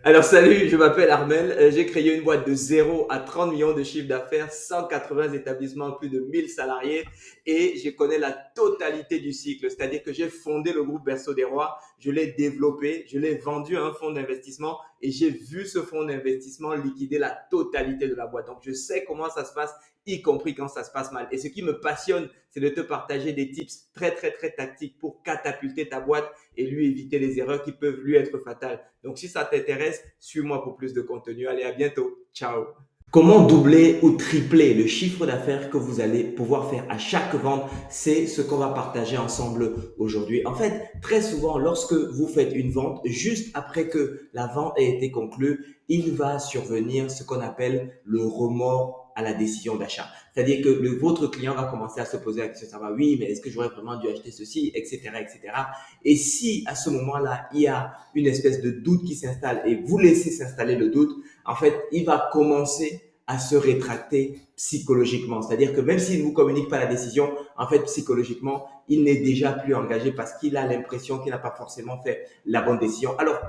Alors salut, je m'appelle Armel, j'ai créé une boîte de 0 à 30 millions de chiffre d'affaires, 180 établissements, plus de 1000 salariés et je connais la totalité du cycle, c'est-à-dire que j'ai fondé le groupe Berceau des Rois, je l'ai développé, je l'ai vendu à un fonds d'investissement et j'ai vu ce fonds d'investissement liquider la totalité de la boîte. Donc je sais comment ça se passe, y compris quand ça se passe mal. Et ce qui me passionne, c'est de te partager des tips très tactiques pour catapulter ta boîte et lui éviter les erreurs qui peuvent lui être fatales. Donc, si ça t'intéresse, suis-moi pour plus de contenu. Allez, à bientôt. Ciao. Comment doubler ou tripler le chiffre d'affaires que vous allez pouvoir faire à chaque vente? C'est ce qu'on va partager ensemble aujourd'hui. En fait, très souvent, lorsque vous faites une vente, juste après que la vente ait été conclue, il va survenir ce qu'on appelle le remords à la décision d'achat. C'est-à-dire que votre client va commencer à se poser la question, ça va, oui, mais est-ce que j'aurais vraiment dû acheter ceci, etc., etc. Et si à ce moment-là, il y a une espèce de doute qui s'installe et vous laissez s'installer le doute, en fait, il va commencer à se rétracter psychologiquement. C'est-à-dire que même s'il ne vous communique pas la décision, en fait, psychologiquement, il n'est déjà plus engagé parce qu'il a l'impression qu'il n'a pas forcément fait la bonne décision. Alors,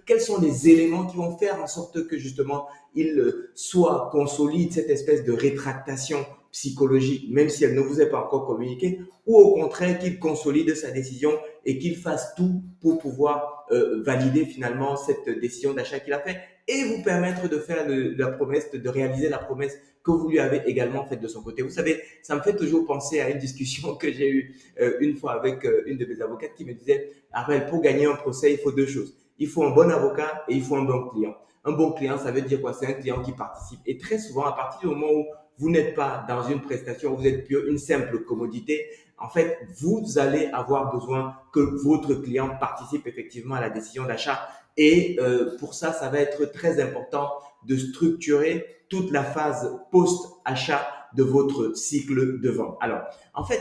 quels sont les éléments qui vont faire en sorte que justement, il soit consolide cette espèce de rétractation psychologique, même si elle ne vous est pas encore communiquée, ou au contraire qu'il consolide sa décision et qu'il fasse tout pour pouvoir valider finalement cette décision d'achat qu'il a fait et vous permettre de faire la promesse, de réaliser la promesse que vous lui avez également faite de son côté. Vous savez, ça me fait toujours penser à une discussion que j'ai eue une fois avec une de mes avocates qui me disait, Armel, pour gagner un procès, il faut deux choses. Il faut un bon avocat et il faut un bon client. Un bon client, ça veut dire quoi? C'est un client qui participe. Et très souvent, à partir du moment où vous n'êtes pas dans une prestation, vous êtes une simple commodité, en fait, vous allez avoir besoin que votre client participe effectivement à la décision d'achat. Et pour ça, ça va être très important de structurer toute la phase post-achat de votre cycle de vente. Alors, en fait,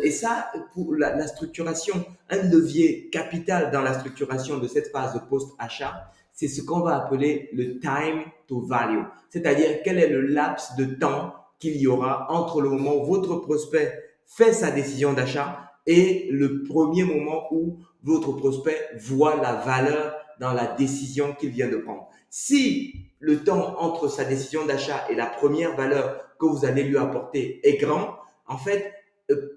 et ça, pour la structuration, un levier capital dans la structuration de cette phase post-achat, c'est ce qu'on va appeler le time to value. C'est-à-dire, quel est le laps de temps qu'il y aura entre le moment où votre prospect fait sa décision d'achat et le premier moment où votre prospect voit la valeur dans la décision qu'il vient de prendre. Si le temps entre sa décision d'achat et la première valeur que vous allez lui apporter est grand, en fait,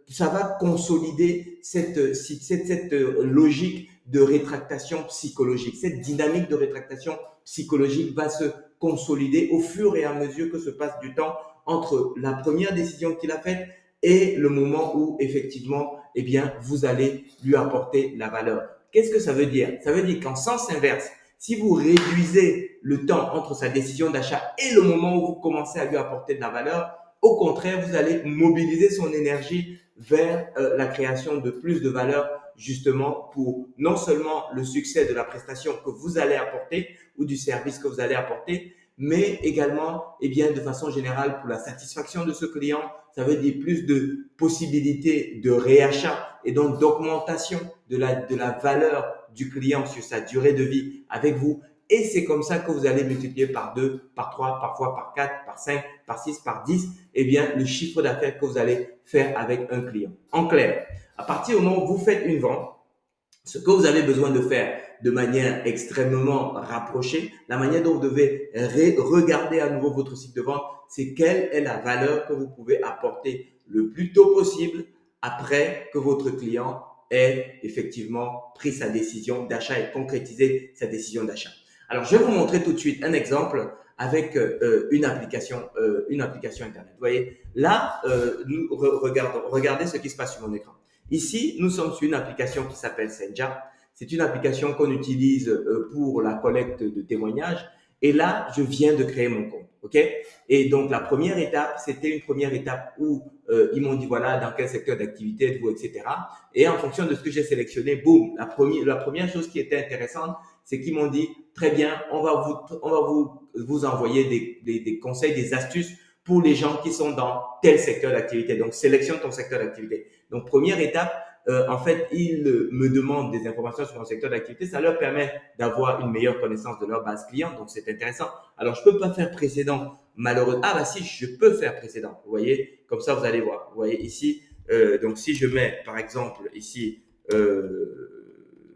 ça va consolider cette logique de rétractation psychologique. Cette dynamique de rétractation psychologique va se consolider au fur et à mesure que se passe du temps entre la première décision qu'il a faite et le moment où effectivement, eh bien, vous allez lui apporter la valeur. Qu'est-ce que ça veut dire? Ça veut dire qu'en sens inverse, si vous réduisez le temps entre sa décision d'achat et le moment où vous commencez à lui apporter de la valeur, au contraire, vous allez mobiliser son énergie vers la création de plus de valeur, justement pour non seulement le succès de la prestation que vous allez apporter ou du service que vous allez apporter, mais également, eh bien, de façon générale, pour la satisfaction de ce client, ça veut dire plus de possibilités de réachat et donc d'augmentation de la valeur du client sur sa durée de vie avec vous. Et c'est comme ça que vous allez multiplier par 2, par 3, parfois par 4, par 5, par 6, par 10, eh bien, le chiffre d'affaires que vous allez faire avec un client. En clair, à partir du moment où vous faites une vente, ce que vous avez besoin de faire de manière extrêmement rapprochée, la manière dont vous devez regarder à nouveau votre cycle de vente, c'est quelle est la valeur que vous pouvez apporter le plus tôt possible après que votre client ait effectivement pris sa décision d'achat et concrétisé sa décision d'achat. Alors, je vais vous montrer tout de suite un exemple avec une application Internet. Vous voyez, là, regardez ce qui se passe sur mon écran. Ici, nous sommes sur une application qui s'appelle Senja. C'est une application qu'on utilise pour la collecte de témoignages. Et là, je viens de créer mon compte. OK? Et donc, la première étape, c'était une première étape où ils m'ont dit, voilà, dans quel secteur d'activité êtes-vous, etc. Et en fonction de ce que j'ai sélectionné, boum, la première chose qui était intéressante, c'est qu'ils m'ont dit, très bien, on va vous envoyer des conseils, des astuces pour les gens qui sont dans tel secteur d'activité. Donc, sélectionne ton secteur d'activité. Donc, première étape, en fait, ils me demandent des informations sur mon secteur d'activité. Ça leur permet d'avoir une meilleure connaissance de leur base client. Donc, c'est intéressant. Alors, je peux pas faire précédent, malheureusement. Ah, bah si, je peux faire précédent. Vous voyez, comme ça, vous allez voir. Vous voyez ici, donc si je mets, par exemple, ici,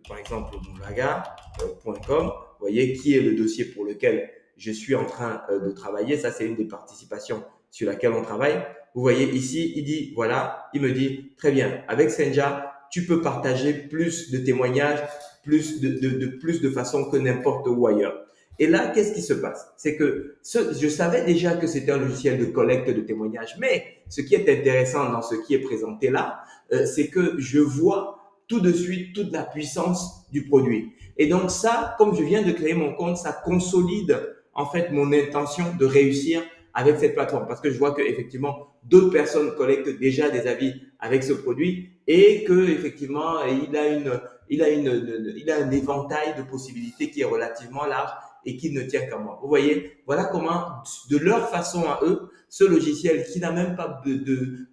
par exemple, moulaga.com, Vous voyez, qui est le dossier pour lequel je suis en train de travailler. Ça, c'est une des participations sur laquelle on travaille. Vous voyez ici, il dit, voilà, il me dit, très bien, avec Senja, tu peux partager plus de témoignages, plus de façon que n'importe où ailleurs. Et là, qu'est-ce qui se passe? C'est que je savais déjà que c'était un logiciel de collecte de témoignages, mais ce qui est intéressant dans ce qui est présenté là, c'est que je vois tout de suite toute la puissance du produit. Et donc ça, comme je viens de créer mon compte, ça consolide en fait mon intention de réussir avec cette plateforme parce que je vois que effectivement d'autres personnes collectent déjà des avis avec ce produit et que effectivement il a un éventail de possibilités qui est relativement large et qui ne tient qu'à moi. Vous voyez, voilà comment de leur façon à eux, ce logiciel qui n'a même pas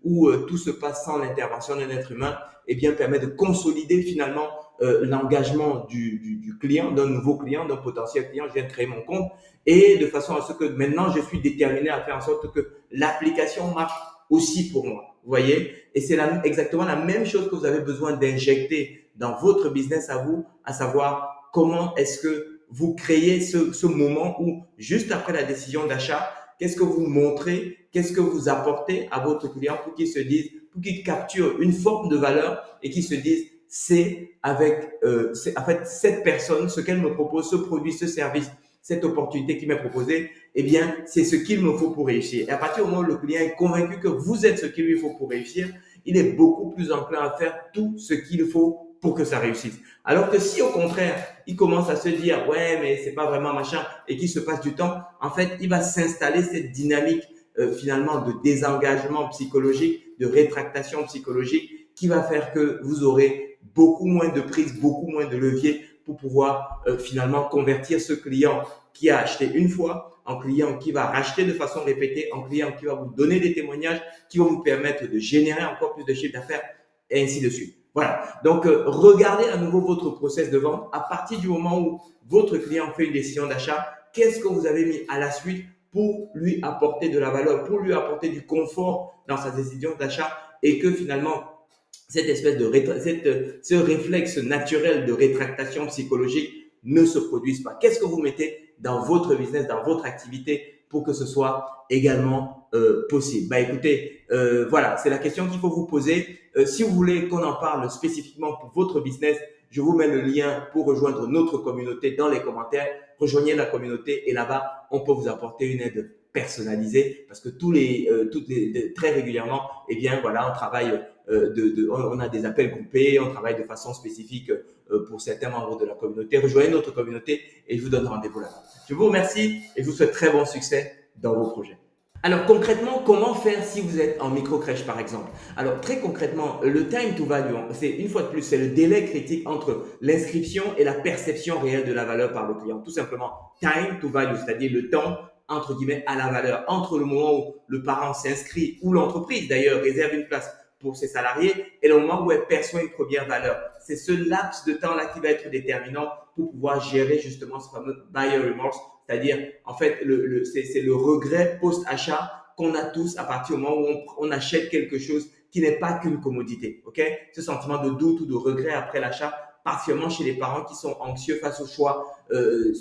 où tout se passe sans l'intervention d'un être humain, eh bien permet de consolider finalement l'engagement du client, d'un nouveau client, d'un potentiel client. Je viens de créer mon compte et de façon à ce que maintenant je suis déterminé à faire en sorte que l'application marche aussi pour moi. Vous voyez? Et c'est exactement la même chose que vous avez besoin d'injecter dans votre business à vous, à savoir comment est-ce que vous créez ce moment où, juste après la décision d'achat, qu'est-ce que vous montrez, qu'est-ce que vous apportez à votre client pour qu'il se dise, pour qu'il capture une forme de valeur et qu'il se dise, c'est en fait cette personne, ce qu'elle me propose, ce produit, ce service, cette opportunité qui m'est proposée, eh bien, c'est ce qu'il me faut pour réussir. Et à partir du moment où le client est convaincu que vous êtes ce qu'il lui faut pour réussir, il est beaucoup plus enclin à faire tout ce qu'il faut pour que ça réussisse. Alors que si au contraire, il commence à se dire, ouais, mais c'est pas vraiment machin, et qu'il se passe du temps, en fait, il va s'installer cette dynamique finalement de désengagement psychologique, de rétractation psychologique, qui va faire que vous aurez beaucoup moins de prise, beaucoup moins de levier pour pouvoir finalement convertir ce client qui a acheté une fois en client qui va racheter de façon répétée, en client qui va vous donner des témoignages qui vont vous permettre de générer encore plus de chiffre d'affaires et ainsi de suite. Voilà. Donc, regardez à nouveau votre process de vente. À partir du moment où votre client fait une décision d'achat, qu'est-ce que vous avez mis à la suite pour lui apporter de la valeur, pour lui apporter du confort dans sa décision d'achat et que finalement, cette espèce ce réflexe naturel de rétractation psychologique ne se produise pas. Qu'est-ce que vous mettez dans votre business, dans votre activité pour que ce soit également possible? Bah écoutez, voilà, c'est la question qu'il faut vous poser. Si vous voulez qu'on en parle spécifiquement pour votre business, je vous mets le lien pour rejoindre notre communauté dans les commentaires. Rejoignez la communauté et là-bas, on peut vous apporter une aide personnalisée parce que très régulièrement, eh bien voilà, on travaille on a des appels groupés, on travaille de façon spécifique pour certains membres de la communauté. Rejoignez notre communauté et je vous donne rendez-vous là-bas. Je vous remercie et je vous souhaite très bon succès dans vos projets. Alors concrètement, comment faire si vous êtes en micro-crèche par exemple? Alors très concrètement, le time to value, c'est une fois de plus, c'est le délai critique entre l'inscription et la perception réelle de la valeur par le client. Tout simplement, time to value, c'est-à-dire le temps entre guillemets à la valeur, entre le moment où le parent s'inscrit ou l'entreprise d'ailleurs réserve une place pour ses salariés et le moment où elle perçoit une première valeur. C'est ce laps de temps-là qui va être déterminant pour pouvoir gérer justement ce fameux buyer remorse, c'est-à-dire en fait c'est le regret post-achat qu'on a tous à partir du moment où on achète quelque chose qui n'est pas qu'une commodité. Ok? Ce sentiment de doute ou de regret après l'achat, particulièrement chez les parents qui sont anxieux face au choix,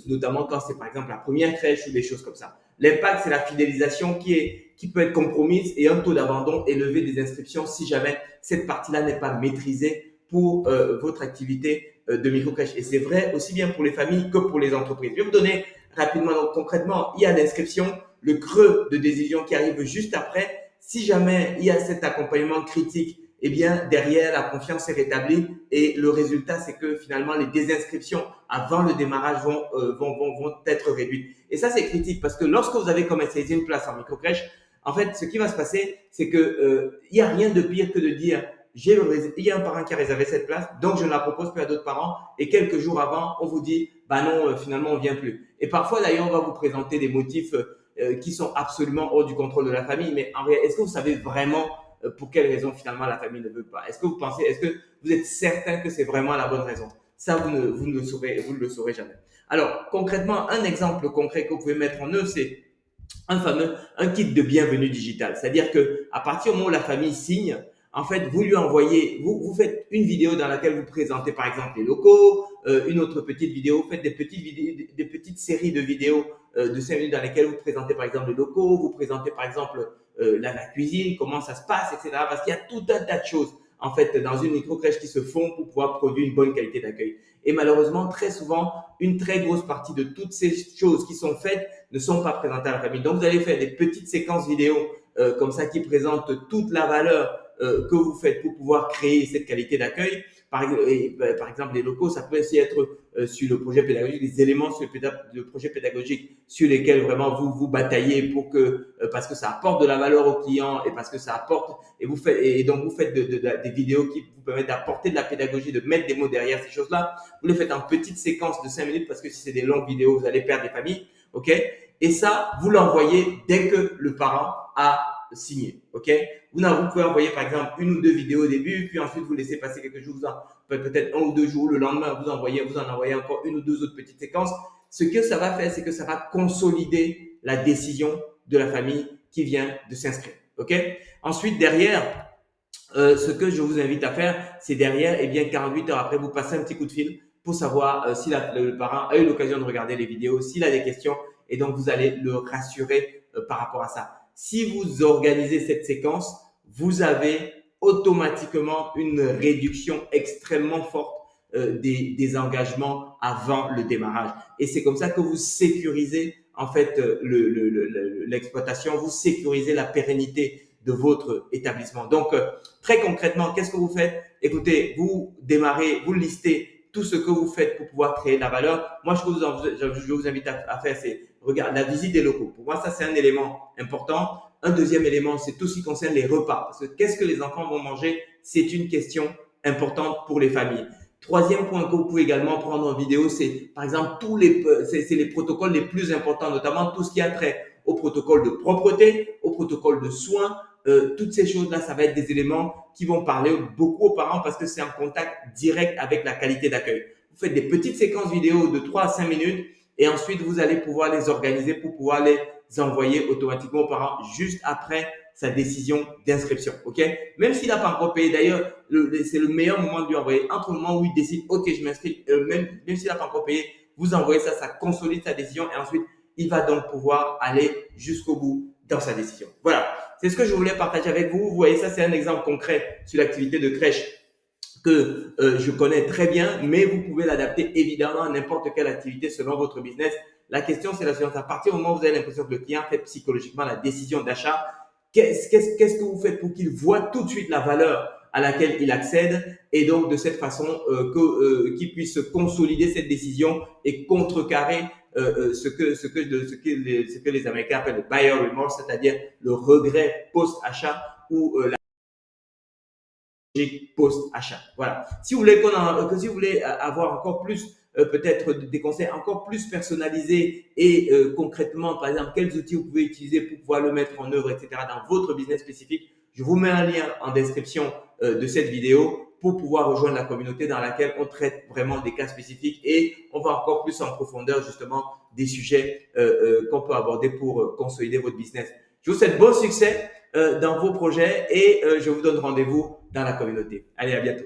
notamment quand c'est par exemple la première crèche ou des choses comme ça. L'impact, c'est la fidélisation qui peut être compromise et un taux d'abandon élevé des inscriptions si jamais cette partie-là n'est pas maîtrisée pour votre activité de micro-crèche. Et c'est vrai aussi bien pour les familles que pour les entreprises. Je vais vous donner rapidement, donc concrètement, il y a l'inscription, le creux de décision qui arrive juste après. Si jamais il y a cet accompagnement critique, eh bien, derrière, la confiance est rétablie et le résultat, c'est que finalement, les désinscriptions avant le démarrage vont être réduites. Et ça, c'est critique parce que lorsque vous avez commercialisé une place en micro-crèche, en fait, ce qui va se passer, c'est que il y a rien de pire que de dire il y a un parent qui a réservé cette place, donc je ne la propose plus à d'autres parents. Et quelques jours avant, on vous dit, bah non, finalement, on vient plus. Et parfois, d'ailleurs, on va vous présenter des motifs qui sont absolument hors du contrôle de la famille. Mais en réalité, est-ce que vous savez vraiment pour quelle raison finalement la famille ne veut pas? Est-ce que vous êtes certain que c'est vraiment la bonne raison? Ça, vous ne le saurez jamais. Alors, concrètement, un exemple concret que vous pouvez mettre en œuvre, c'est un kit de bienvenue digital. C'est-à-dire que à partir du moment où la famille signe, En fait, vous lui envoyez, vous faites une vidéo dans laquelle vous présentez par exemple les locaux, une autre petite vidéo, vous faites des petites séries de vidéos de 5 minutes dans lesquelles vous présentez par exemple les locaux, vous présentez par exemple la cuisine, comment ça se passe, etc. Parce qu'il y a tout un tas de choses en fait dans une micro-crèche qui se font pour pouvoir produire une bonne qualité d'accueil. Et malheureusement, très souvent, une très grosse partie de toutes ces choses qui sont faites ne sont pas présentées à la famille. Donc, vous allez faire des petites séquences vidéo comme ça qui présentent toute la valeur que vous faites pour pouvoir créer cette qualité d'accueil. Par exemple, les locaux, ça peut aussi être sur le projet pédagogique, les éléments sur le projet pédagogique sur lesquels vraiment vous bataillez pour que, parce que ça apporte de la valeur aux clients et parce que ça apporte, et donc vous faites des vidéos qui vous permettent d'apporter de la pédagogie, de mettre des mots derrière ces choses-là. Vous les faites en petites séquences de 5 minutes parce que si c'est des longues vidéos, vous allez perdre des familles. OK? Et ça, vous l'envoyez dès que le parent a signé. OK? Vous pouvez envoyer par exemple une ou deux vidéos au début, puis ensuite vous laissez passer quelques jours, peut-être un ou deux jours, le lendemain, vous en envoyez encore une ou deux autres petites séquences. Ce que ça va faire, c'est que ça va consolider la décision de la famille qui vient de s'inscrire. OK? Ensuite, derrière, ce que je vous invite à faire, c'est derrière, 48 heures après, vous passez un petit coup de fil pour savoir si le parent a eu l'occasion de regarder les vidéos, s'il a des questions, et donc vous allez le rassurer par rapport à ça. Si vous organisez cette séquence, vous avez automatiquement une réduction extrêmement forte des engagements avant le démarrage. Et c'est comme ça que vous sécurisez en fait l'exploitation, vous sécurisez la pérennité de votre établissement. Donc, très concrètement, qu'est-ce que vous faites? Écoutez, vous démarrez, vous listez tout ce que vous faites pour pouvoir créer de la valeur. Moi, je vous invite à faire, c'est regarde la visite des locaux. Pour moi, ça, c'est un élément important. Un deuxième élément, c'est tout ce qui concerne les repas. Parce que qu'est-ce que les enfants vont manger? C'est une question importante pour les familles. Troisième point que vous pouvez également prendre en vidéo, c'est par exemple c'est les protocoles les plus importants, notamment tout ce qui a trait au protocole de propreté, au protocole de soins. Toutes ces choses-là, ça va être des éléments qui vont parler beaucoup aux parents parce que c'est en contact direct avec la qualité d'accueil. Vous faites des petites séquences vidéo de 3 à 5 minutes et ensuite vous allez pouvoir les organiser pour pouvoir les envoyer automatiquement aux parents juste après sa décision d'inscription. OK? Même s'il n'a pas encore payé, d'ailleurs, c'est le meilleur moment de lui envoyer. Entre le moment où il décide, OK, je m'inscris, même s'il n'a pas encore payé, vous envoyez ça, ça consolide sa décision et ensuite, il va donc pouvoir aller jusqu'au bout dans sa décision. Voilà. C'est ce que je voulais partager avec vous. Vous voyez, ça, c'est un exemple concret sur l'activité de crèche que je connais très bien, mais vous pouvez l'adapter évidemment à n'importe quelle activité selon votre business. La question, c'est la suivante. À partir du moment où vous avez l'impression que le client fait psychologiquement la décision d'achat, qu'est-ce que vous faites pour qu'il voit tout de suite la valeur à laquelle il accède et donc de cette façon qu'il puisse consolider cette décision et contrecarrer ce que les Américains appellent le buyer remorse, c'est-à-dire le regret post-achat ou la post-achat. Voilà. Si vous voulez avoir encore plus peut-être des conseils encore plus personnalisés et concrètement, par exemple, quels outils vous pouvez utiliser pour pouvoir le mettre en œuvre, etc., dans votre business spécifique, je vous mets un lien en description de cette vidéo pour pouvoir rejoindre la communauté dans laquelle on traite vraiment des cas spécifiques et on va encore plus en profondeur justement des sujets qu'on peut aborder pour consolider votre business. Je vous souhaite bon succès dans vos projets et je vous donne rendez-vous dans la communauté. Allez, à bientôt.